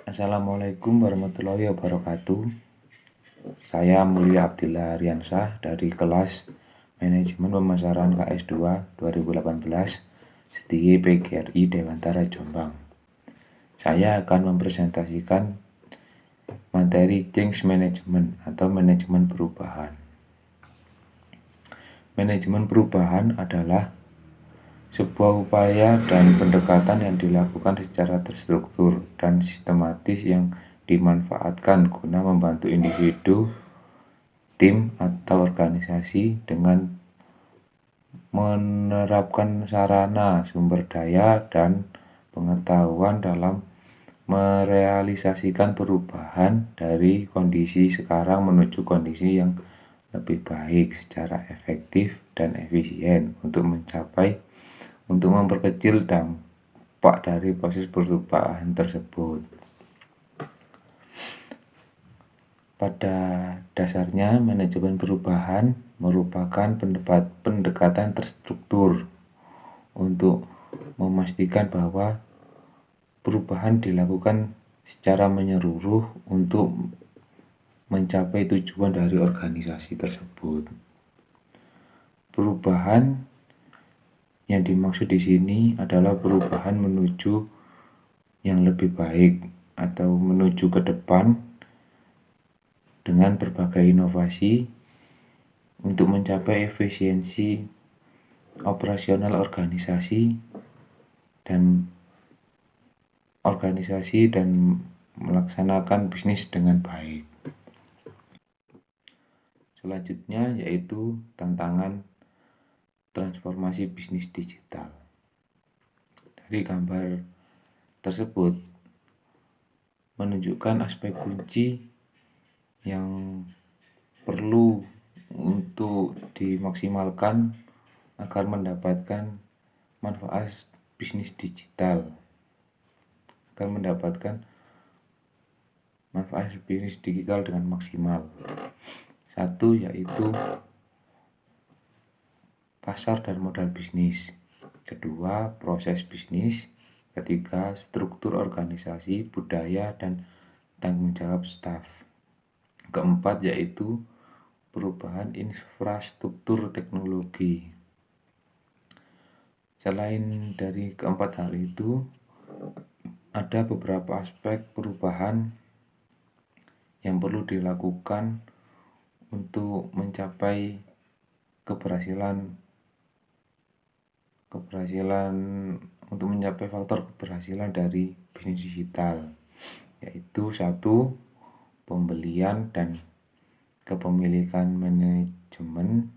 Assalamualaikum warahmatullahi wabarakatuh. Saya Mulia Abdillah Riansyah dari kelas Manajemen Pemasaran KS2 2018 STI PGRI Dewantara Jombang. Saya akan mempresentasikan materi Change Management atau manajemen perubahan. Manajemen perubahan adalah sebuah upaya dan pendekatan yang dilakukan secara terstruktur dan sistematis yang dimanfaatkan guna membantu individu, tim, atau organisasi dengan menerapkan sarana, sumber daya, dan pengetahuan dalam merealisasikan perubahan dari kondisi sekarang menuju kondisi yang lebih baik secara efektif dan efisien untuk memperkecil dampak dari proses perubahan tersebut. Pada dasarnya, manajemen perubahan merupakan pendekatan terstruktur untuk memastikan bahwa perubahan dilakukan secara menyeluruh untuk mencapai tujuan dari organisasi tersebut. Perubahan yang dimaksud di sini adalah perubahan menuju yang lebih baik atau menuju ke depan dengan berbagai inovasi untuk mencapai efisiensi operasional organisasi dan melaksanakan bisnis dengan baik. Selanjutnya yaitu tantangan transformasi bisnis digital. Dari gambar tersebut menunjukkan aspek kunci yang perlu untuk dimaksimalkan agar mendapatkan manfaat bisnis digital. Dengan maksimal. Satu yaitu pasar dan modal bisnis. Kedua, proses bisnis. Ketiga, struktur organisasi, budaya, dan tanggung jawab staf. Keempat yaitu perubahan infrastruktur teknologi. Selain dari keempat hal itu, ada beberapa aspek perubahan yang perlu dilakukan untuk mencapai faktor keberhasilan dari bisnis digital, yaitu satu, pembelian dan kepemilikan manajemen.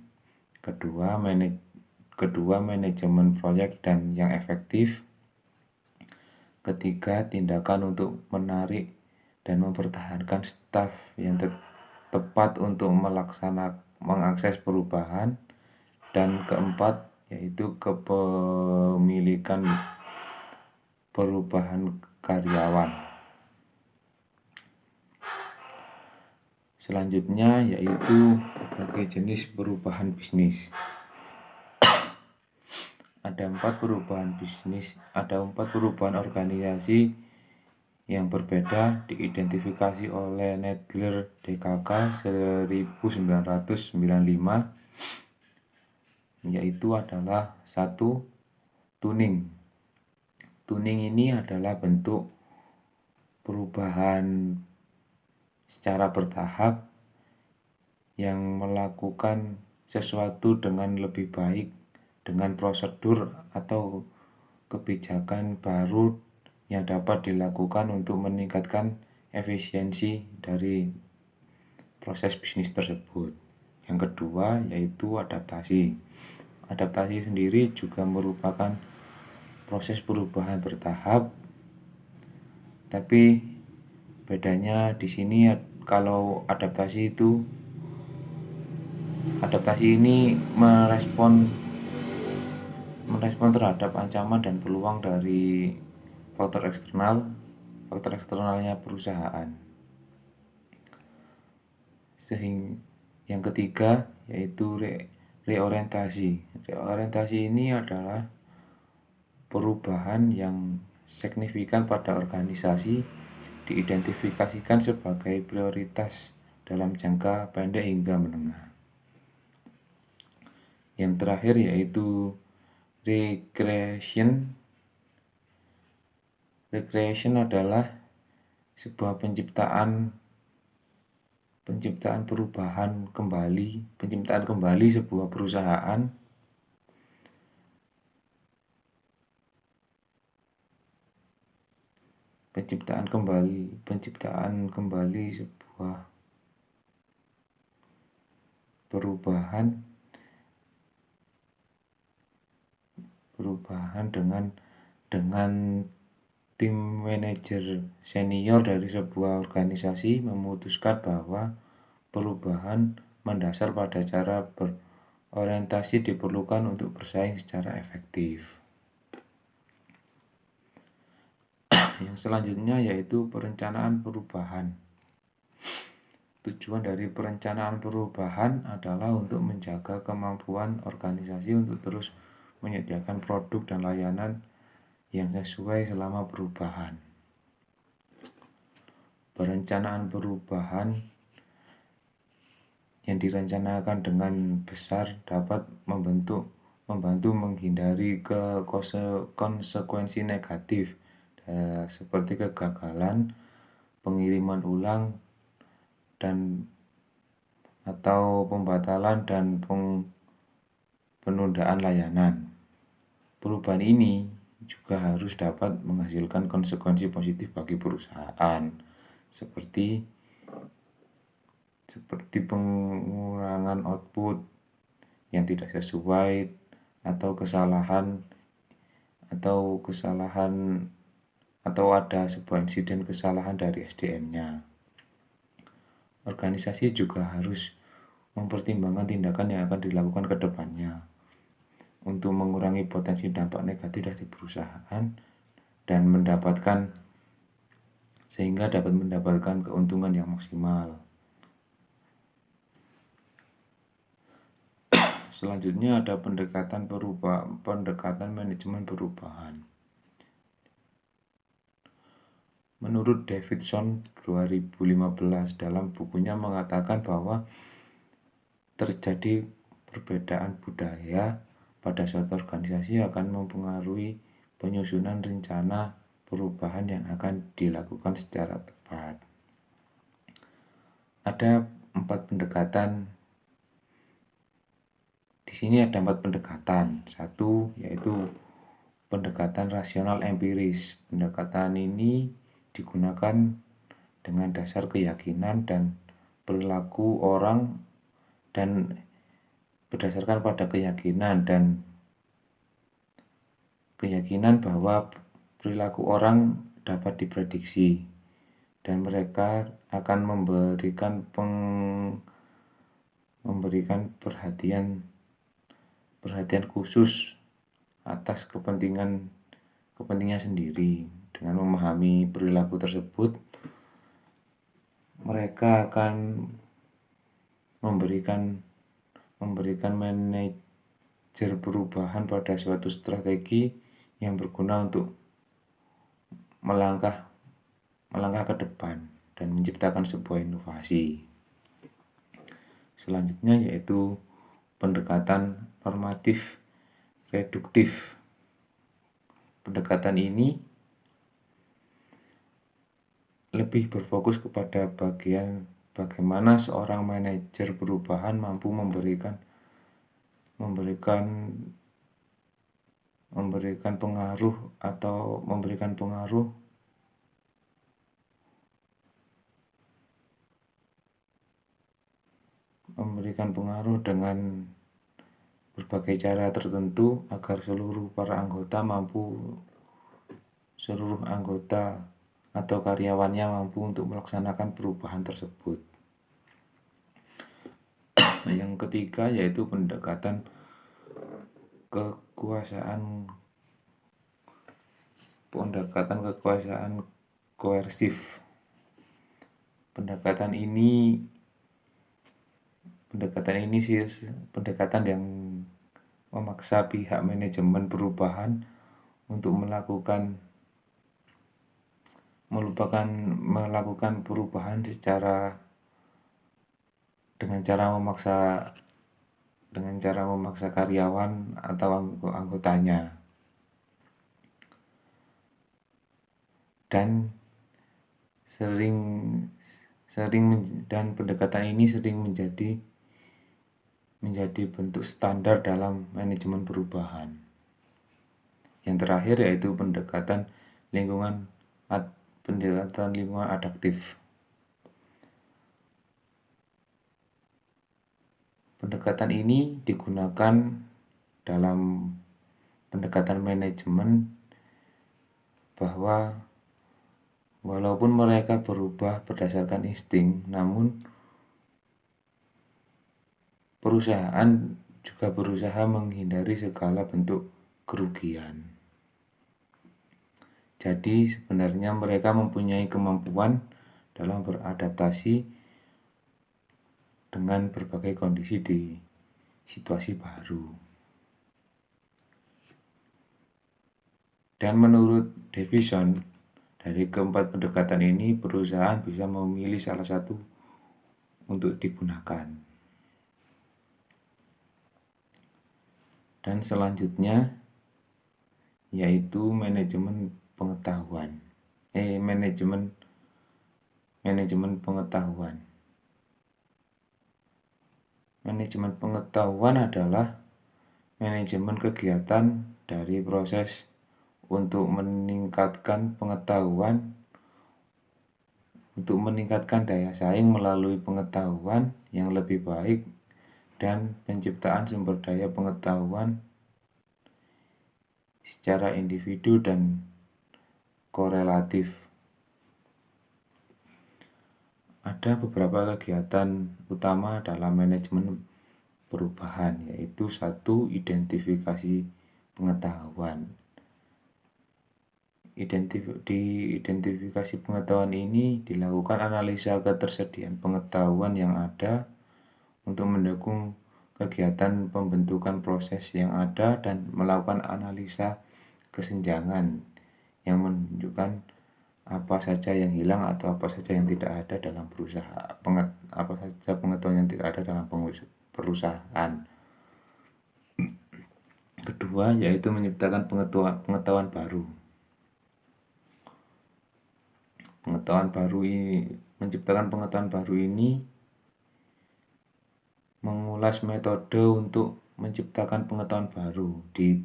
Kedua, manajemen proyek dan yang efektif. Ketiga, tindakan untuk menarik dan mempertahankan staf yang tepat untuk mengakses perubahan. Dan keempat, yaitu kepemilikan perubahan karyawan. Selanjutnya yaitu berbagai jenis perubahan bisnis. Ada empat perubahan organisasi yang berbeda diidentifikasi oleh Nadler DKK 1995, yaitu adalah satu, tuning. Tuning ini adalah bentuk perubahan secara bertahap yang melakukan sesuatu dengan lebih baik dengan prosedur atau kebijakan baru yang dapat dilakukan untuk meningkatkan efisiensi dari proses bisnis tersebut. Yang kedua yaitu adaptasi. Adaptasi sendiri juga merupakan proses perubahan bertahap, tapi bedanya di sini kalau adaptasi ini merespon terhadap ancaman dan peluang dari faktor eksternalnya perusahaan. Yang ketiga yaitu reorientasi. Reorientasi ini adalah perubahan yang signifikan pada organisasi diidentifikasikan sebagai prioritas dalam jangka pendek hingga menengah. Yang terakhir yaitu recreation. Recreation adalah sebuah penciptaan kembali sebuah perusahaan penciptaan kembali sebuah perubahan dengan tim manajer senior dari sebuah organisasi memutuskan bahwa perubahan mendasar pada cara berorientasi diperlukan untuk bersaing secara efektif. Yang selanjutnya yaitu perencanaan perubahan. Tujuan dari perencanaan perubahan adalah untuk menjaga kemampuan organisasi untuk terus menyediakan produk dan layanan yang sesuai selama perubahan. Perencanaan perubahan yang direncanakan dengan besar dapat membantu menghindari konsekuensi negatif seperti kegagalan, pengiriman ulang, dan atau pembatalan dan penundaan layanan. Perubahan ini juga harus dapat menghasilkan konsekuensi positif bagi perusahaan, seperti pengurangan output yang tidak sesuai atau ada sebuah insiden kesalahan dari SDM-nya. Organisasi juga harus mempertimbangkan tindakan yang akan dilakukan ke depannya untuk mengurangi potensi dampak negatif dari perusahaan dan sehingga dapat mendapatkan keuntungan yang maksimal. Selanjutnya ada pendekatan manajemen perubahan. Menurut Davidson 2015 dalam bukunya mengatakan bahwa terjadi perbedaan budaya pada suatu organisasi akan mempengaruhi penyusunan rencana perubahan yang akan dilakukan secara tepat. Ada 4 pendekatan. Di sini ada 4 pendekatan. Satu yaitu pendekatan rasional empiris. Pendekatan ini digunakan dengan dasar keyakinan dan perilaku orang dan berdasarkan pada keyakinan bahwa perilaku orang dapat diprediksi dan mereka akan memberikan perhatian khusus atas kepentingan sendiri. Dengan memahami perilaku tersebut, mereka akan memberikan manajer perubahan pada suatu strategi yang berguna untuk melangkah ke depan dan menciptakan sebuah inovasi. Selanjutnya yaitu pendekatan normatif reduktif. Pendekatan ini lebih berfokus kepada bagaimana seorang manajer perubahan mampu memberikan pengaruh dengan berbagai cara tertentu agar seluruh anggota atau karyawannya mampu untuk melaksanakan perubahan tersebut. Yang ketiga yaitu pendekatan kekuasaan koersif. Pendekatan ini pendekatan yang memaksa pihak manajemen perubahan untuk melakukan melakukan perubahan dengan cara memaksa karyawan atau anggotanya, dan pendekatan ini sering menjadi bentuk standar dalam manajemen perubahan. Yang terakhir yaitu pendekatan lingkungan adaptif. Pendekatan ini digunakan dalam pendekatan manajemen bahwa walaupun mereka berubah berdasarkan insting, namun perusahaan juga berusaha menghindari segala bentuk kerugian. Jadi sebenarnya mereka mempunyai kemampuan dalam beradaptasi dengan berbagai kondisi di situasi baru. Dan menurut Davison, dari keempat pendekatan ini perusahaan bisa memilih salah satu untuk digunakan. Dan selanjutnya yaitu manajemen pengetahuan. Manajemen pengetahuan adalah manajemen kegiatan dari proses untuk meningkatkan pengetahuan, untuk meningkatkan daya saing melalui pengetahuan yang lebih baik dan penciptaan sumber daya pengetahuan secara individu dan korelatif. Ada beberapa kegiatan utama dalam manajemen perubahan, yaitu 1. Identifikasi pengetahuan. Di identifikasi pengetahuan ini dilakukan analisa ketersediaan pengetahuan yang ada untuk mendukung kegiatan pembentukan proses yang ada dan melakukan analisa kesenjangan yang menunjukkan apa saja yang hilang atau apa saja yang tidak ada dalam pengetahuan yang tidak ada dalam perusahaan. Kedua, yaitu menciptakan pengetahuan baru. Menciptakan pengetahuan baru ini mengulas metode untuk menciptakan pengetahuan baru di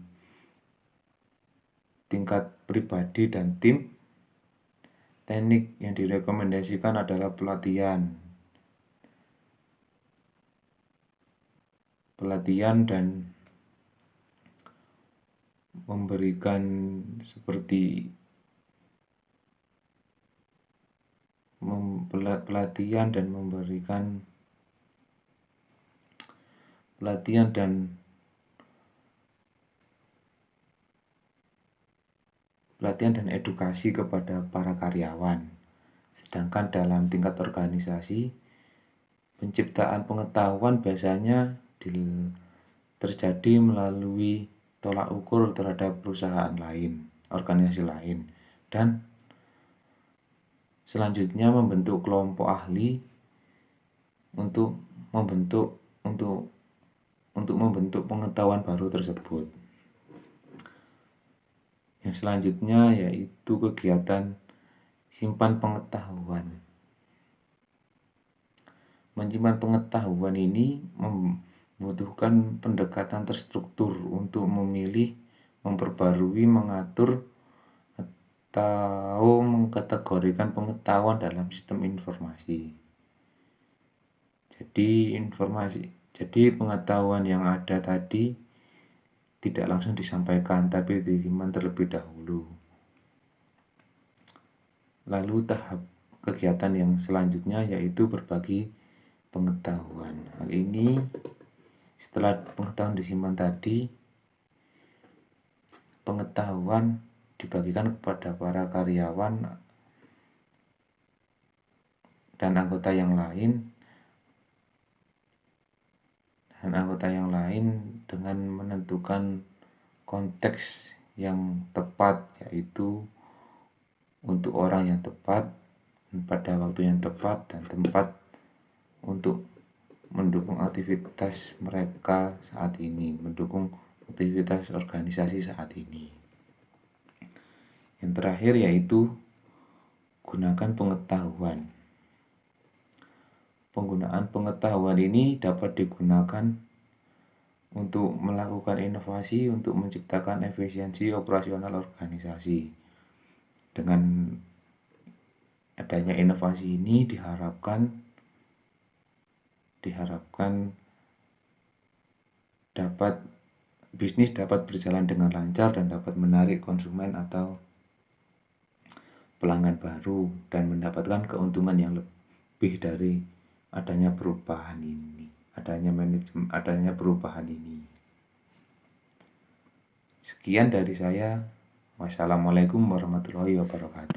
tingkat pribadi dan tim. Teknik yang direkomendasikan adalah pelatihan dan memberikan pelatihan dan edukasi kepada para karyawan. Sedangkan dalam tingkat organisasi, penciptaan pengetahuan biasanya terjadi melalui tolak ukur terhadap perusahaan lain, organisasi lain, dan selanjutnya membentuk kelompok ahli untuk membentuk pengetahuan baru tersebut. Yang selanjutnya yaitu kegiatan simpan pengetahuan. Menyimpan pengetahuan ini membutuhkan pendekatan terstruktur untuk memilih, memperbarui, mengatur, atau mengkategorikan pengetahuan dalam sistem informasi. Jadi pengetahuan yang ada tadi tidak langsung disampaikan, tapi disimpan terlebih dahulu. Lalu tahap kegiatan yang selanjutnya yaitu berbagi pengetahuan. Hal ini setelah pengetahuan disimpan tadi, pengetahuan dibagikan kepada para karyawan dan anggota yang lain dengan menentukan konteks yang tepat, yaitu untuk orang yang tepat, pada waktu yang tepat dan tempat untuk mendukung aktivitas mereka saat ini, mendukung aktivitas organisasi saat ini. Yang terakhir yaitu gunakan pengetahuan. Penggunaan pengetahuan ini dapat digunakan untuk melakukan inovasi untuk menciptakan efisiensi operasional organisasi. Dengan adanya inovasi ini diharapkan bisnis dapat berjalan dengan lancar dan dapat menarik konsumen atau pelanggan baru dan mendapatkan keuntungan yang lebih dari adanya perubahan ini. Sekian dari saya. Wassalamualaikum warahmatullahi wabarakatuh.